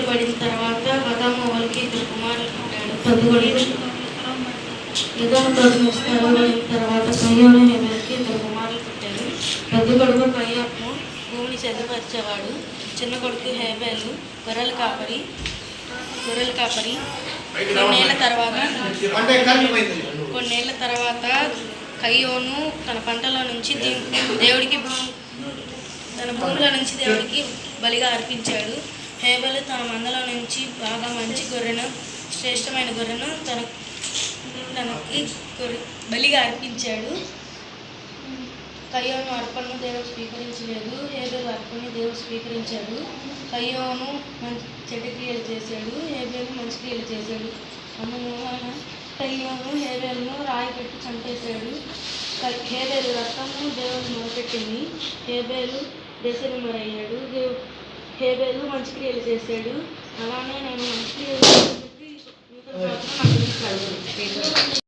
పడిన తర్వాత గదామోవలకి ఇద్దరు కుమారులు పుట్టాడు. తర్వాత కయ్యోను హేబెలుకి ఇద్దరు కుమారులు పుట్టారు. పెద్ద కొడుకు కయ్యోను భూమిని చదువుపరిచేవాడు. చిన్న కొడుకు హేబెలు గొర్రెల కాపరి. కొన్నేళ్ల తర్వాత కయ్యోను తన పంటలో నుంచి తన భూమిలో నుంచి దేవుడికి బలిగా అర్పించాడు. హేబెలు తన మందలో నుంచి బాగా మంచి గొర్రెను, శ్రేష్టమైన గొర్రెను తనకి బలిగా అర్పించాడు. కయ్యోను అర్పణను దేవుడు స్వీకరించలేదు. హేబెలు అర్పణని దేవుడు స్వీకరించాడు. కయ్యోను చెడ్డ క్రియలు చేశాడు, హేబెలు మంచి క్రియలు చేశాడు. అందువలన కయ్యోను హేబెలును రాయి పెట్టి చంపేశాడు. హేబెలు రక్తము దేవుడు మొదపెట్టింది. హేబెలు దశనిమరయ్యాడు. హేబెలు మంచి క్రియలు చేశాడు. అలానే నేను మంచి క్రియలు